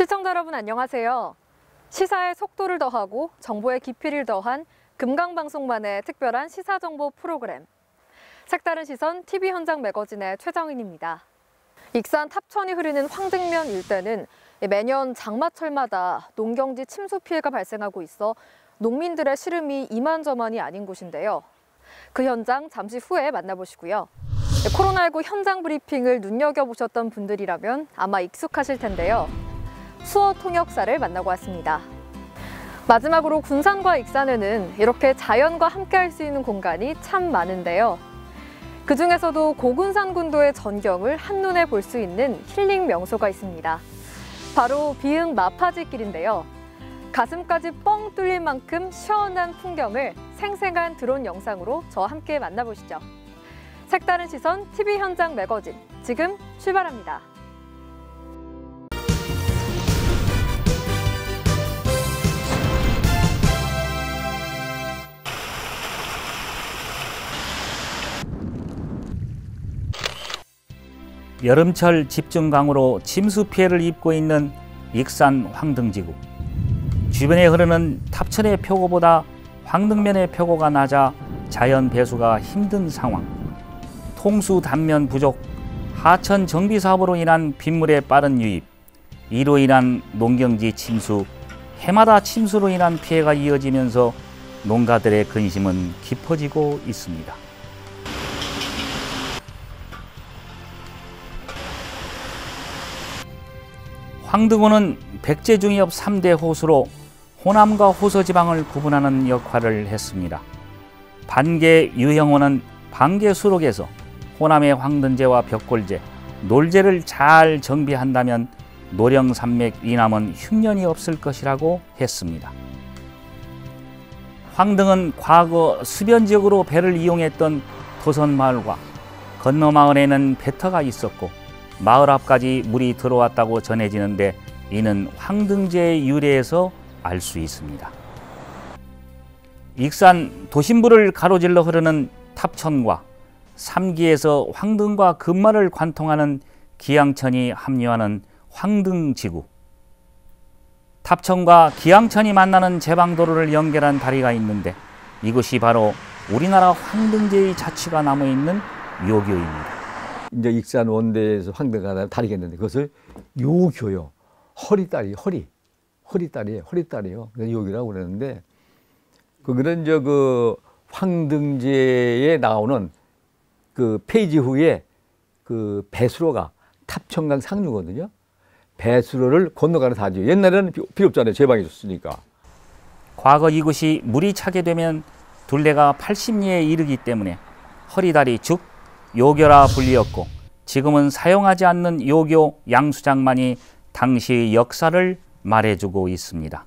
시청자 여러분 안녕하세요. 시사의 속도를 더하고 정보의 깊이를 더한 금강방송만의 특별한 시사정보 프로그램 색다른 시선 TV 현장 매거진의 최정인입니다. 익산 탑천이 흐르는 황등면 일대는 매년 장마철마다 농경지 침수 피해가 발생하고 있어 농민들의 시름이 이만저만이 아닌 곳인데요. 그 현장 잠시 후에 만나보시고요. 코로나19 현장 브리핑을 눈여겨보셨던 분들이라면 아마 익숙하실 텐데요. 수어 통역사를 만나고 왔습니다. 마지막으로 군산과 익산에는 이렇게 자연과 함께 할 수 있는 공간이 참 많은데요. 그중에서도 고군산군도의 전경을 한눈에 볼 수 있는 힐링 명소가 있습니다. 바로 비흥 마파지길인데요. 가슴까지 뻥 뚫릴 만큼 시원한 풍경을 생생한 드론 영상으로 저와 함께 만나보시죠. 색다른 시선 TV 현장 매거진 지금 출발합니다. 여름철 집중강우로 침수 피해를 입고 있는 익산 황등지구. 주변에 흐르는 탑천의 표고보다 황등면의 표고가 낮아 자연 배수가 힘든 상황. 통수 단면 부족, 하천 정비 사업으로 인한 빗물의 빠른 유입, 이로 인한 농경지 침수, 해마다 침수로 인한 피해가 이어지면서 농가들의 근심은 깊어지고 있습니다. 황등호는 백제중엽 3대 호수로 호남과 호서지방을 구분하는 역할을 했습니다. 반개 유형호는 반개 수록에서 호남의 황든제와 벽골제, 놀제를 잘 정비한다면 노령산맥 이남은 흉년이 없을 것이라고 했습니다. 황등은 과거 수변지역으로 배를 이용했던 도선마을과 건너마을에는 배터가 있었고 마을 앞까지 물이 들어왔다고 전해지는데 이는 황등제의 유래에서 알 수 있습니다. 익산 도심부를 가로질러 흐르는 탑천과 삼기에서 황등과 금마를 관통하는 기양천이 합류하는 황등지구. 탑천과 기양천이 만나는 제방도로를 연결한 다리가 있는데 이곳이 바로 우리나라 황등제의 자취가 남아있는 요교입니다. 이제 익산 원대에서 황등가다 다리가 있는데 그것을 요교요. 허리다리예요. 허리다리요. 요교라고 그러는데 그거는 그 황등제에 나오는 그 페이지 후에 그 배수로가 탑천강 상류거든요. 배수로를 건너가는 다리죠. 옛날에는 필요 없잖아요. 제방이 줬으니까. 과거 이곳이 물이 차게 되면 둘레가 80리에 이르기 때문에 허리다리 즉 요교라 불리었고 지금은 사용하지 않는 요교 양수장만이 당시의 역사를 말해주고 있습니다.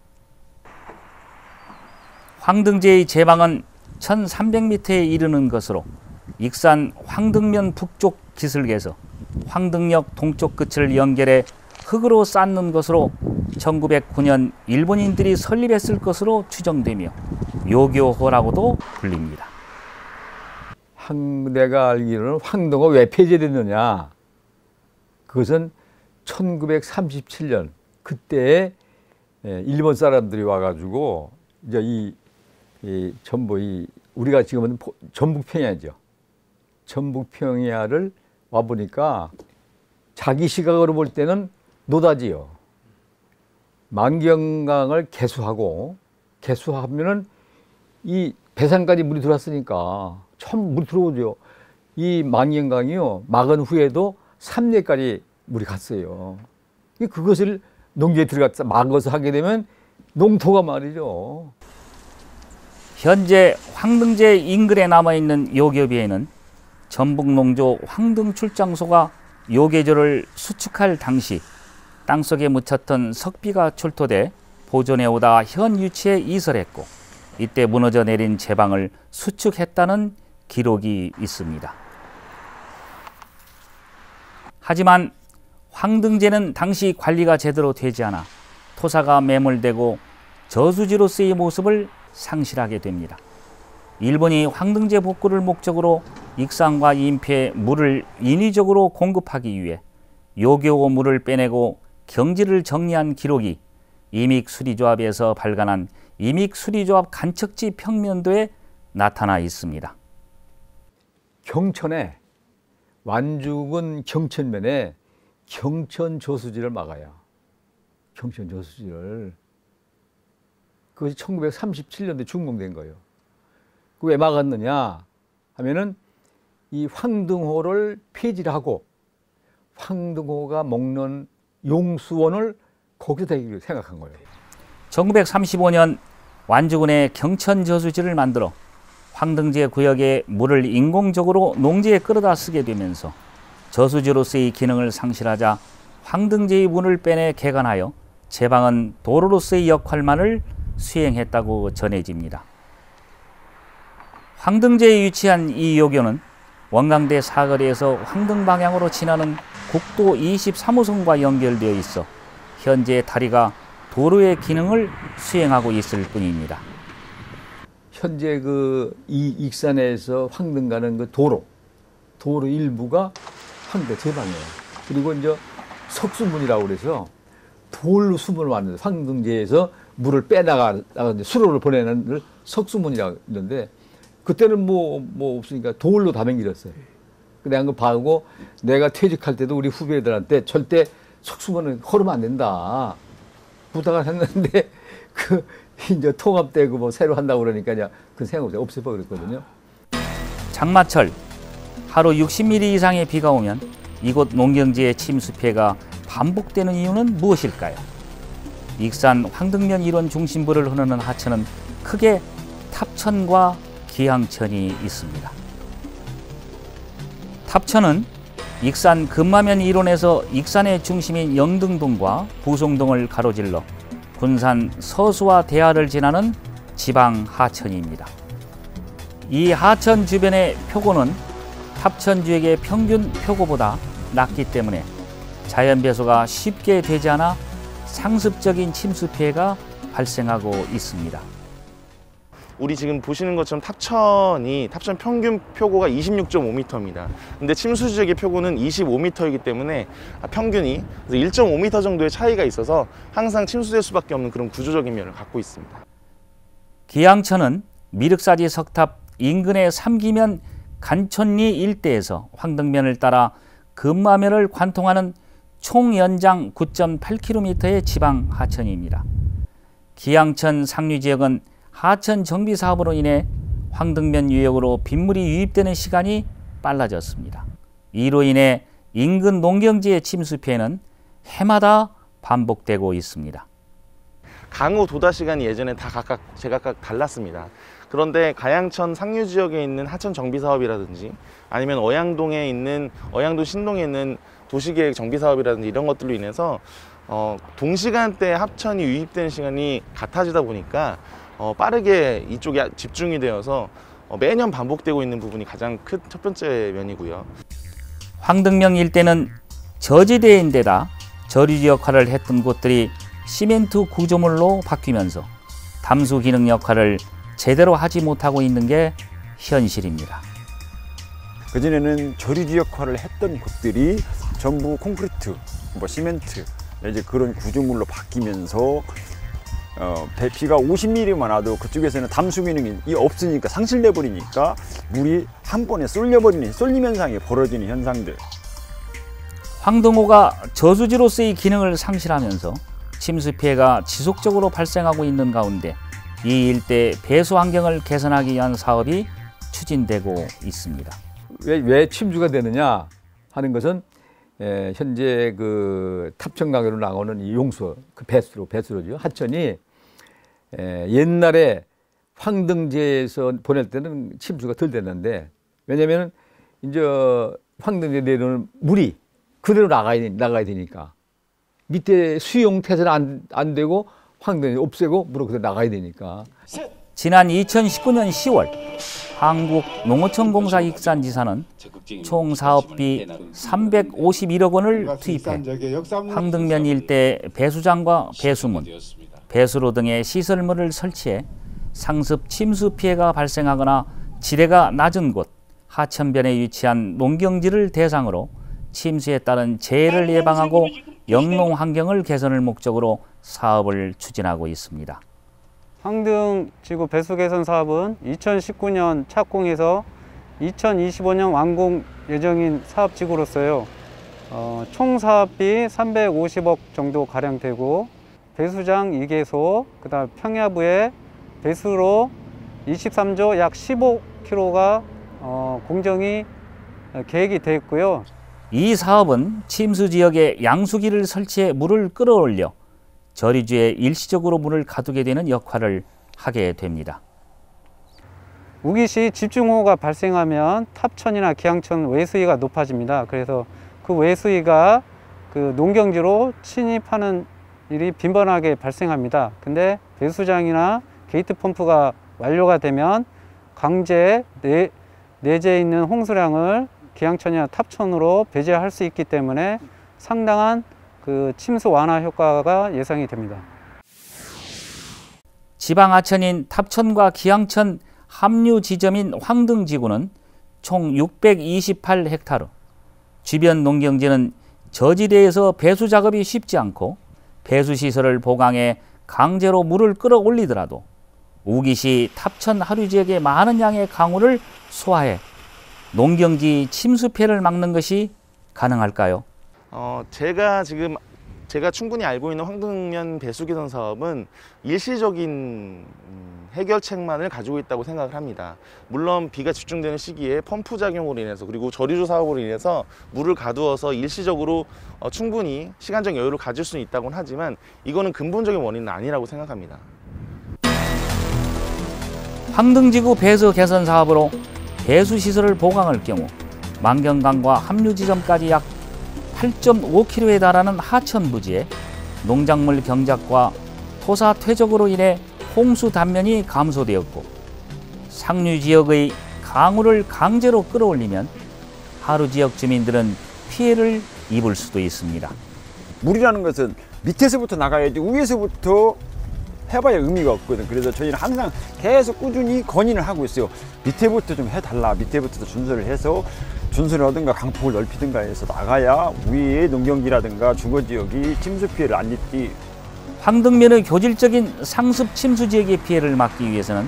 황등제의 제방은 1300m에 이르는 것으로 익산 황등면 북쪽 기슭에서 황등역 동쪽 끝을 연결해 흙으로 쌓는 것으로 1909년 일본인들이 설립했을 것으로 추정되며 요교호라고도 불립니다. 내가 알기로는 황등호 왜 폐지됐느냐? 그것은 1937년 그때에 일본 사람들이 와가지고 이제 전부 우리가 지금은 전북평야죠. 전북평야를 와 보니까 자기 시각으로 볼 때는 노다지요. 만경강을 개수하면은 이 배산까지 물이 들어왔으니까 처음 물이 들어오죠. 이 만경강이요 막은 후에도 3리까지 물이 갔어요. 그것을 농지에 들어갔다 막아서 하게 되면 농토가 말이죠. 현재 황등제 인근에 남아있는 요교비에는 전북농조 황등출장소가 요계조를 수축할 당시 땅속에 묻혔던 석비가 출토돼 보존해오다 현 유치에 이설했고 이때 무너져 내린 제방을 수축했다는 기록이 있습니다. 하지만 황등제는 당시 관리가 제대로 되지 않아 토사가 매몰되고 저수지로서의 모습을 상실하게 됩니다. 일본이 황등제 복구를 목적으로 익산과 인폐에 물을 인위적으로 공급하기 위해 요교 물을 빼내고 경지를 정리한 기록이 이믹수리조합에서 발간한 이믹수리조합 간척지 평면도에 나타나 있습니다. 경천에 완주군 경천면에 경천저수지를 막아요. 경천저수지를. 그것이 1937년도에 준공된 거예요. 그 왜 막았느냐 하면은 이 황등호를 폐지를 하고 황등호가 먹는 용수원을 거기서 대기로 생각한 거예요. 1935년 완주군의 경천저수지를 만들어 황등제 구역의 물을 인공적으로 농지에 끌어다 쓰게 되면서 저수지로서의 기능을 상실하자 황등제의 문을 빼내 개간하여 제방은 도로로서의 역할만을 수행했다고 전해집니다. 황등제에 위치한 이 요교는 원광대 사거리에서 황등 방향으로 지나는 국도 23호선과 연결되어 있어 현재 다리가 도로의 기능을 수행하고 있을 뿐입니다. 현재 이 익산에서 황등 가는 그 도로 일부가 황대 제방이에요. 그리고 이제 석수문이라고 그래서 돌로 수문을 만드는 황등제에서 물을 빼나가 수로를 보내는 석수문이라고 있는데 그때는 뭐 없으니까 돌로 다 맹길었어요. 내가 그거 봐고 내가 퇴직할 때도 우리 후배들한테 절대 석수문은 허르면 안 된다 부탁을 했는데 이제 통합되고 뭐 새로 한다고 그러니까 그냥 그 생각 없이 없애버렸거든요. 장마철 하루 60mm 이상의 비가 오면 이곳 농경지의 침수 피해가 반복되는 이유는 무엇일까요? 익산 황등면 일원 중심부를 흐르는 하천은 크게 탑천과 기항천이 있습니다. 탑천은 익산 금마면 일원에서 익산의 중심인 영등동과 부송동을 가로질러 군산 서수와 대하를 지나는 지방 하천입니다. 이 하천 주변의 표고는 탑천 지역의 평균 표고보다 낮기 때문에 자연 배수가 쉽게 되지 않아 상습적인 침수 피해가 발생하고 있습니다. 우리 지금 보시는 것처럼 탑천 평균 표고가 26.5m입니다. 근데 침수 지역의 표고는 25m이기 때문에 평균이 1.5m 정도의 차이가 있어서 항상 침수될 수밖에 없는 그런 구조적인 면을 갖고 있습니다. 기항천은 미륵사지 석탑 인근의 삼기면 간촌리 일대에서 황등면을 따라 금마면을 관통하는 총 연장 9.8km의 지방 하천입니다. 기항천 상류 지역은 하천 정비 사업으로 인해 황등면 유역으로 빗물이 유입되는 시간이 빨라졌습니다. 이로 인해 인근 농경지의 침수 피해는 해마다 반복되고 있습니다. 강우 도다 시간이 예전에 다 제각각 달랐습니다. 그런데 가양천 상류 지역에 있는 하천 정비 사업이라든지 아니면 어양도 신동에 있는 도시계획 정비 사업이라든지 이런 것들로 인해서 동시간대에 합천이 유입되는 시간이 같아지다 보니까 빠르게 이쪽에 집중이 되어서 매년 반복되고 있는 부분이 가장 큰 첫 번째 면이고요. 황등면 일대는 저지대인데다 저류지 역할을 했던 곳들이 시멘트 구조물로 바뀌면서 담수 기능 역할을 제대로 하지 못하고 있는 게 현실입니다. 그전에는 저류지 역할을 했던 곳들이 전부 콘크리트, 시멘트 이제 그런 구조물로 바뀌면서 비가 50mm만 와도 그쪽에서는 담수 기능이 없으니까 상실돼 버리니까 물이 한 번에 쏠림 현상이 벌어지는 현상들. 황등호가 저수지로서의 기능을 상실하면서 침수 피해가 지속적으로 발생하고 있는 가운데 이 일대 배수 환경을 개선하기 위한 사업이 추진되고 있습니다. 왜 침수가 되느냐 하는 것은 현재 그 탑천강으로 나오는 이 용수, 그 배수로죠. 하천이 옛날에 황등제에서 보낼 때는 침수가 덜 됐는데 왜냐하면 이제 황등제 내려오는 물이 그대로 나가야 되니까 밑에 수용 태세는 안 되고 황등제 없애고 물을 그대로 나가야 되니까. 지난 2019년 10월 한국농어촌공사 익산지사는 총 사업비 351억 원을 투입해 황등면 일대 배수장과 배수문, 배수로 등의 시설물을 설치해 상습 침수 피해가 발생하거나 지대가 낮은 곳 하천변에 위치한 농경지를 대상으로 침수에 따른 재해를 예방하고 영농 환경을 개선을 목적으로 사업을 추진하고 있습니다. 황등지구 배수 개선 사업은 2019년 착공해서 2025년 완공 예정인 사업지구로서요. 총 사업비 350억 정도 가량 되고 배수장 2개소, 그다음 평야부에 배수로 23조 약 15km가 공정이 계획이 되어 있고요. 이 사업은 침수 지역에 양수기를 설치해 물을 끌어올려 저리주에 일시적으로 물을 가두게 되는 역할을 하게 됩니다. 우기시 집중호우가 발생하면 탑천이나 기항천 외수위가 높아집니다. 그래서 그 외수위가 그 농경지로 침입하는 일이 빈번하게 발생합니다. 근데 배수장이나 게이트 펌프가 완료가 되면 강제 내재해 있는 홍수량을 기항천이나 탑천으로 배제할 수 있기 때문에 상당한 그 침수 완화 효과가 예상이 됩니다. 지방 하천인 탑천과 기항천 합류 지점인 황등지구는 총 628헥타르. 주변 농경지는 저지대에서 배수 작업이 쉽지 않고 배수시설을 보강해 강제로 물을 끌어올리더라도 우기시 탑천 하류 지역의 많은 양의 강우를 소화해 농경지 침수 피해를 막는 것이 가능할까요? 제가 충분히 알고 있는 황등면 배수 개선 사업은 일시적인 해결책만을 가지고 있다고 생각을 합니다. 물론 비가 집중되는 시기에 펌프 작용으로 인해서 그리고 저리조 사업으로 인해서 물을 가두어서 일시적으로 충분히 시간적 여유를 가질 수는 있다고는 하지만 이거는 근본적인 원인은 아니라고 생각합니다. 황등지구 배수 개선 사업으로 배수시설을 보강할 경우 만경강과 합류 지점까지 약 8.5km에 달하는 하천 부지에 농작물 경작과 토사 퇴적으로 인해 홍수 단면이 감소되었고 상류 지역의 강우를 강제로 끌어올리면 하류 지역 주민들은 피해를 입을 수도 있습니다. 물이라는 것은 밑에서부터 나가야지 위에서부터 해봐야 의미가 없거든. 그래서 저희는 항상 계속 꾸준히 건의를 하고 있어요. 밑에부터 좀 해달라. 밑에부터 준설을 해서 준설을 하든가 강폭을 넓히든가 해서 나가야 위에 농경지라든가 주거지역이 침수 피해를 안 입지. 황등면의 교질적인 상습 침수 지역의 피해를 막기 위해서는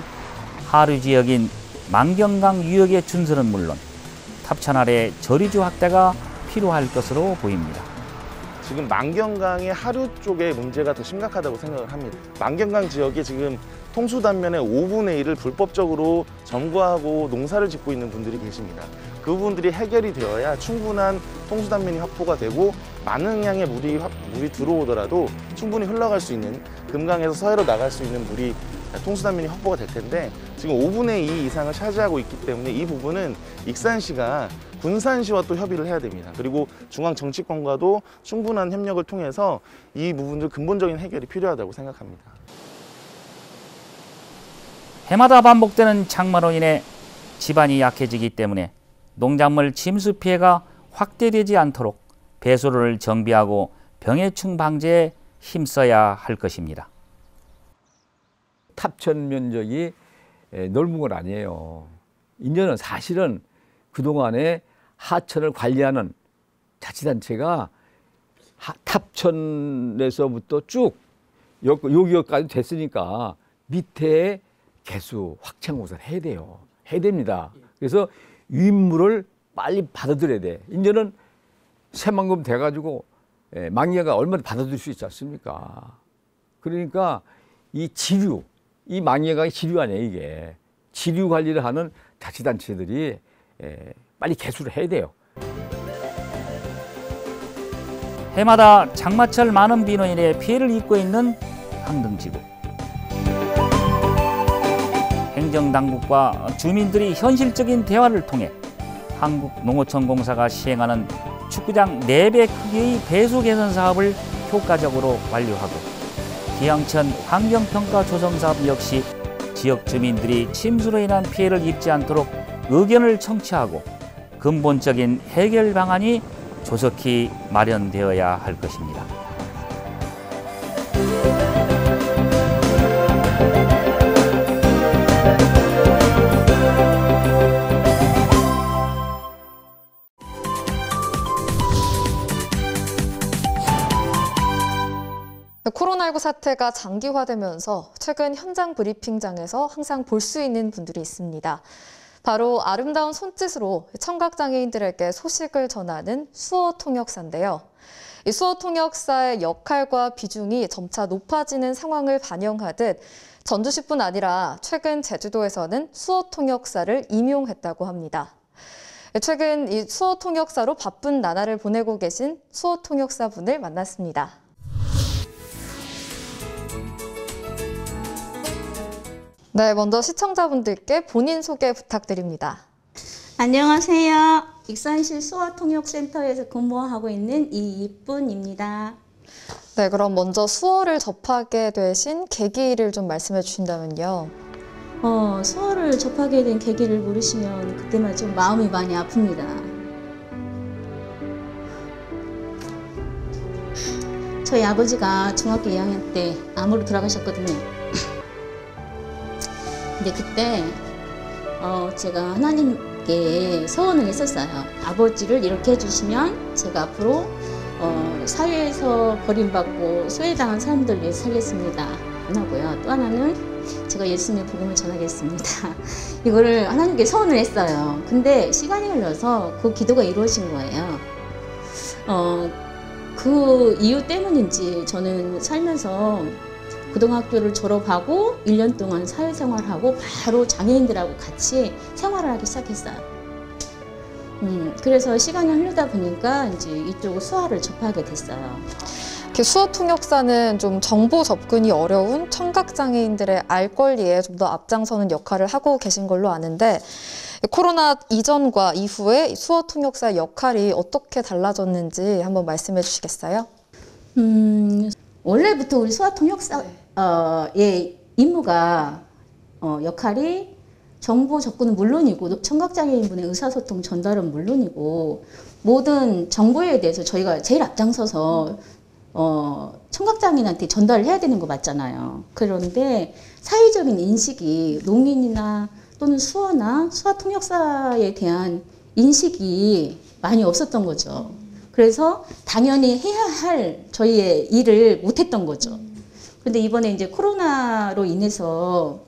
하류 지역인 만경강 유역의 준설은 물론 탑천 아래 저리주 확대가 필요할 것으로 보입니다. 지금 만경강의 하류 쪽에 문제가 더 심각하다고 생각을 합니다. 만경강 지역이 지금 통수 단면의 5분의 1을 불법적으로 점거하고 농사를 짓고 있는 분들이 계십니다. 그 부분들이 해결이 되어야 충분한 통수 단면이 확보가 되고 많은 양의 물이 들어오더라도 충분히 흘러갈 수 있는 금강에서 서해로 나갈 수 있는 물이 통수 단면이 확보가 될 텐데 지금 5분의 2 이상을 차지하고 있기 때문에 이 부분은 익산시가 군산시와 또 협의를 해야 됩니다. 그리고 중앙 정치권과도 충분한 협력을 통해서 이 부분들 근본적인 해결이 필요하다고 생각합니다. 해마다 반복되는 장마로 인해 지반이 약해지기 때문에 농작물 침수 피해가 확대되지 않도록 배수로를 정비하고 병해충 방제에 힘써야 할 것입니다. 탑천 면적이 넓은 건 아니에요. 이제는 사실은 그동안에 하천을 관리하는 자치단체가 탑천에서부터 쭉 여기까지 됐으니까 밑에 개수 확창공사를 해야 돼요. 해야 됩니다. 그래서 윗물을 빨리 받아들여야 돼. 이제는 새만금 돼가지고 망예가 얼마나 받아들일 수 있지 않습니까? 그러니까 이 지류, 이 망예강이 지류 아니에요, 이게. 지류 관리를 하는 자치단체들이 빨리 개수를 해야 돼요. 해마다 장마철 많은 비로 인해 피해를 입고 있는 황등지구. 행정당국과 주민들이 현실적인 대화를 통해 한국농어촌공사가 시행하는 축구장 4배 크기의 배수 개선 사업을 효과적으로 완료하고 기항천 환경평가 조성사업 역시 지역 주민들이 침수로 인한 피해를 입지 않도록 의견을 청취하고 근본적인 해결 방안이 조속히 마련되어야 할 것입니다. 코로나19 사태가 장기화되면서 최근 현장 브리핑장에서 항상 볼 수 있는 분들이 있습니다. 바로 아름다운 손짓으로 청각장애인들에게 소식을 전하는 수어 통역사인데요. 이 수어 통역사의 역할과 비중이 점차 높아지는 상황을 반영하듯 전주시뿐 아니라 최근 제주도에서는 수어 통역사를 임용했다고 합니다. 최근 이 수어 통역사로 바쁜 나날을 보내고 계신 수어 통역사분을 만났습니다. 네, 먼저 시청자분들께 본인 소개 부탁드립니다. 안녕하세요. 익산시 수어통역센터에서 근무하고 있는 이이쁜입니다. 네, 그럼 먼저 수어를 접하게 되신 계기를 좀 말씀해 주신다면요. 수어를 접하게 된 계기를 모르시면 그때만 좀 마음이 많이 아픕니다. 저희 아버지가 중학교 2학년 때 암으로 돌아가셨거든요. 근데 그때 제가 하나님께 소원을 했었어요. 아버지를 이렇게 해주시면 제가 앞으로 사회에서 버림받고 소외당한 사람들 위해 살겠습니다. 하고요. 또 하나는 제가 예수님의 복음을 전하겠습니다. 이거를 하나님께 소원을 했어요. 근데 시간이 흘러서 그 기도가 이루어진 거예요. 그 이유 때문인지 저는 살면서 고등학교를 졸업하고 1년 동안 사회생활하고 바로 장애인들하고 같이 생활을 하기 시작했어요. 그래서 시간이 흐르다 보니까 이제 이쪽 수화를 접하게 됐어요. 수어 통역사는 좀 정보 접근이 어려운 청각장애인들의 알 권리에 좀 더 앞장서는 역할을 하고 계신 걸로 아는데 코로나 이전과 이후에 수어 통역사의 역할이 어떻게 달라졌는지 한번 말씀해 주시겠어요? 원래부터 우리 수어 통역사의 임무가 역할이 정보 접근은 물론이고 청각장애인분의 의사소통 전달은 물론이고 모든 정보에 대해서 저희가 제일 앞장서서 청각장애인한테 전달을 해야 되는 거 맞잖아요. 그런데 사회적인 인식이 농인이나 또는 수어나 수화 통역사에 대한 인식이 많이 없었던 거죠. 그래서 당연히 해야 할 저희의 일을 못했던 거죠. 근데 이번에 이제 코로나로 인해서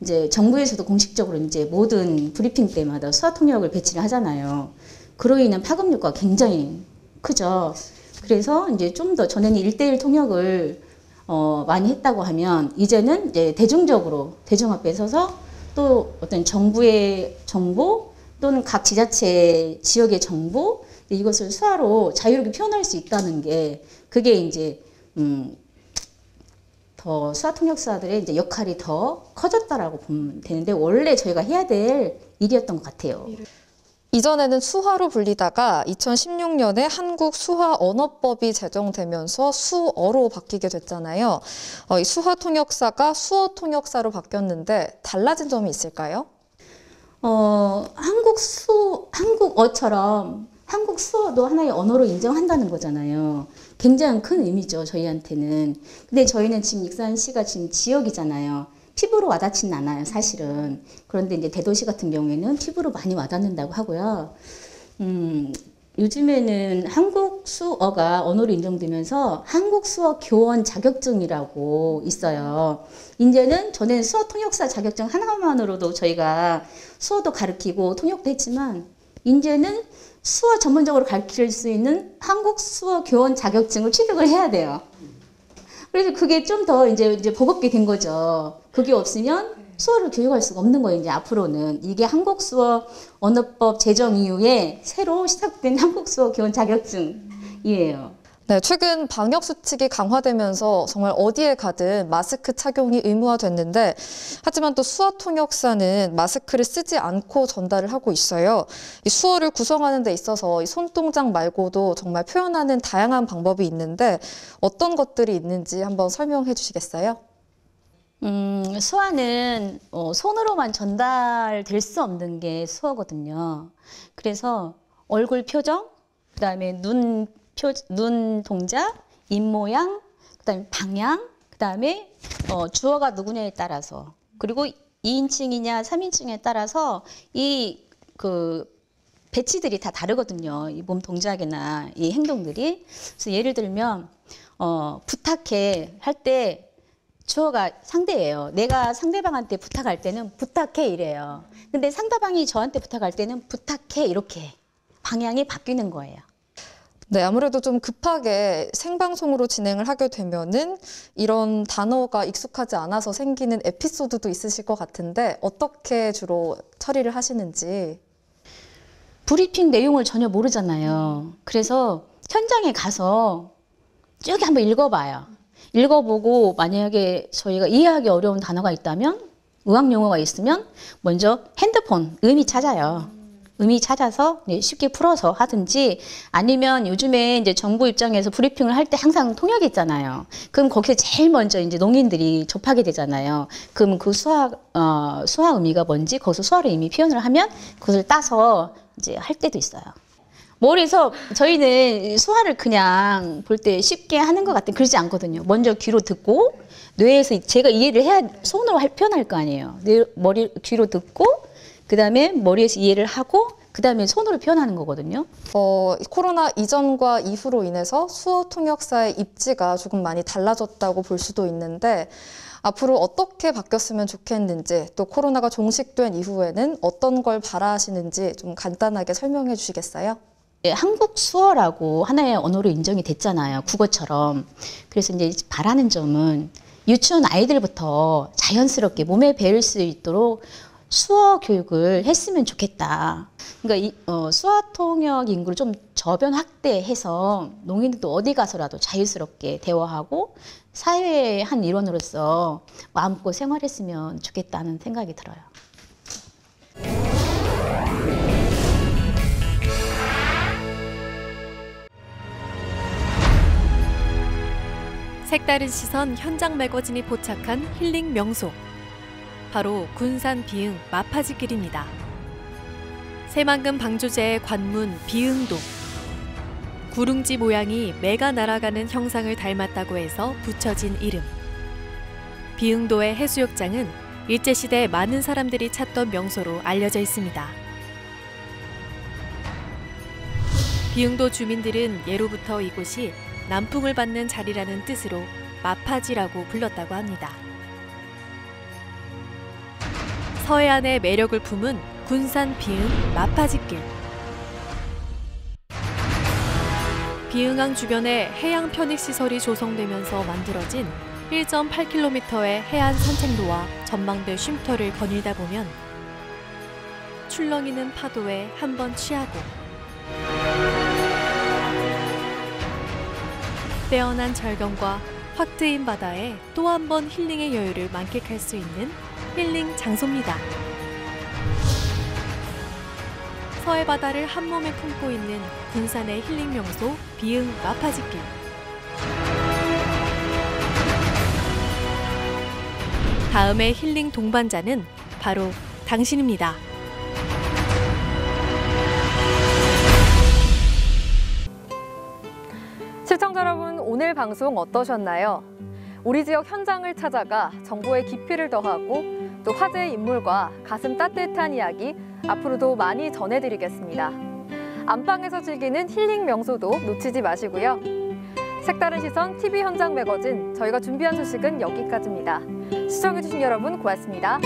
이제 정부에서도 공식적으로 이제 모든 브리핑 때마다 수화 통역을 배치를 하잖아요. 그로 인한 파급력과 굉장히 크죠. 그래서 이제 좀 더 전에는 1:1 통역을 많이 했다고 하면 이제는 이제 대중적으로 대중 앞에 서서 또 어떤 정부의 정보 또는 각 지자체 지역의 정보 이것을 수화로 자유롭게 표현할 수 있다는 게 그게 이제 더 수화 통역사들의 이제 역할이 더 커졌다라고 보면 되는데 원래 저희가 해야 될 일이었던 것 같아요. 이전에는 수화로 불리다가 2016년에 한국 수화 언어법이 제정되면서 수어로 바뀌게 됐잖아요. 이 수화 통역사가 수어 통역사로 바뀌었는데 달라진 점이 있을까요? 한국어처럼 한국 수어도 하나의 언어로 인정한다는 거잖아요. 굉장히 큰 의미죠, 저희한테는. 근데 저희는 지금 익산시가 지금 지역이잖아요. 피부로 와닿지는 않아요, 사실은. 그런데 이제 대도시 같은 경우에는 피부로 많이 와닿는다고 하고요. 요즘에는 한국 수어가 언어로 인정되면서 한국 수어 교원 자격증이라고 있어요. 이제는 전에는 수어 통역사 자격증 하나만으로도 저희가 수어도 가르치고 통역도 했지만 이제는 수어 전문적으로 가르칠 수 있는 한국 수어 교원 자격증을 취득을 해야 돼요. 그래서 그게 좀 더 이제 버겁게 된 거죠. 그게 없으면 수어를 교육할 수가 없는 거예요. 이제 앞으로는 이게 한국 수어 언어법 제정 이후에 새로 시작된 한국 수어 교원 자격증이에요. 네, 최근 방역 수칙이 강화되면서 정말 어디에 가든 마스크 착용이 의무화됐는데 하지만 또 수어 통역사는 마스크를 쓰지 않고 전달을 하고 있어요. 이 수어를 구성하는 데 있어서 이 손동작 말고도 정말 표현하는 다양한 방법이 있는데 어떤 것들이 있는지 한번 설명해 주시겠어요? 수어는 손으로만 전달될 수 없는 게 수어거든요. 그래서 얼굴 표정, 그다음에 눈 동작, 입 모양, 그다음에 방향, 그다음에 주어가 누구냐에 따라서 그리고 2인칭이냐 3인칭에 따라서 이 배치들이 다 다르거든요. 이 몸 동작이나 이 행동들이. 그래서 예를 들면 부탁해 할 때 주어가 상대예요. 내가 상대방한테 부탁할 때는 부탁해 이래요. 근데 상대방이 저한테 부탁할 때는 부탁해 이렇게 방향이 바뀌는 거예요. 네, 아무래도 좀 급하게 생방송으로 진행을 하게 되면은 이런 단어가 익숙하지 않아서 생기는 에피소드도 있으실 것 같은데 어떻게 주로 처리를 하시는지. 브리핑 내용을 전혀 모르잖아요. 그래서 현장에 가서 쭉 한번 읽어봐요. 읽어보고 만약에 저희가 이해하기 어려운 단어가 있다면, 의학 용어가 있으면 먼저 핸드폰 의미 찾아요. 의미 찾아서 쉽게 풀어서 하든지, 아니면 요즘에 이제 정부 입장에서 브리핑을 할 때 항상 통역이 있잖아요. 그럼 거기서 제일 먼저 이제 농인들이 접하게 되잖아요. 그럼 그 수화 의미가 뭔지 거기서 수화로 이미 표현을 하면 그것을 따서 이제 할 때도 있어요. 머리에서 저희는 수화를 그냥 볼 때 쉽게 하는 것 같아요. 그러지 않거든요. 먼저 귀로 듣고 뇌에서 제가 이해를 해야 손으로 표현할 거 아니에요. 귀로 듣고 그다음에 머리에서 이해를 하고 그다음에 손으로 표현하는 거거든요. 코로나 이전과 이후로 인해서 수어 통역사의 입지가 조금 많이 달라졌다고 볼 수도 있는데 앞으로 어떻게 바뀌었으면 좋겠는지, 또 코로나가 종식된 이후에는 어떤 걸 바라시는지 좀 간단하게 설명해 주시겠어요? 네, 한국 수어라고 하나의 언어로 인정이 됐잖아요. 국어처럼. 그래서 이제 바라는 점은 유치원 아이들부터 자연스럽게 몸에 배울 수 있도록 수어 교육을 했으면 좋겠다. 그러니까 수어 통역 인구를 좀 저변 확대해서 농인들도 어디 가서라도 자유스럽게 대화하고 사회의 한 일원으로서 마음껏 생활했으면 좋겠다는 생각이 들어요. 색다른 시선 현장 매거진이 포착한 힐링 명소. 바로 군산 비흥 마파지길입니다. 새만금 방조제의 관문 비흥도. 구릉지 모양이 매가 날아가는 형상을 닮았다고 해서 붙여진 이름. 비흥도의 해수욕장은 일제시대 많은 사람들이 찾던 명소로 알려져 있습니다. 비흥도 주민들은 예로부터 이곳이 남풍을 받는 자리라는 뜻으로 마파지라고 불렀다고 합니다. 서해안의 매력을 품은 군산 비흥 마파지길. 비흥항 주변에 해양 편익시설이 조성되면서 만들어진 1.8km의 해안 산책로와 전망대 쉼터를 거닐다 보면 출렁이는 파도에 한번 취하고 빼어난 절경과 확 트인 바다에 또 한 번 힐링의 여유를 만끽할 수 있는 힐링 장소입니다. 서해바다를 한 몸에 품고 있는 군산의 힐링 명소 비흥 마파지길. 다음의 힐링 동반자는 바로 당신입니다. 시청자 여러분, 오늘 방송 어떠셨나요? 우리 지역 현장을 찾아가 정보의 깊이를 더하고 또 화제의 인물과 가슴 따뜻한 이야기 앞으로도 많이 전해드리겠습니다. 안방에서 즐기는 힐링 명소도 놓치지 마시고요. 색다른 시선 TV 현장 매거진, 저희가 준비한 소식은 여기까지입니다. 시청해주신 여러분 고맙습니다.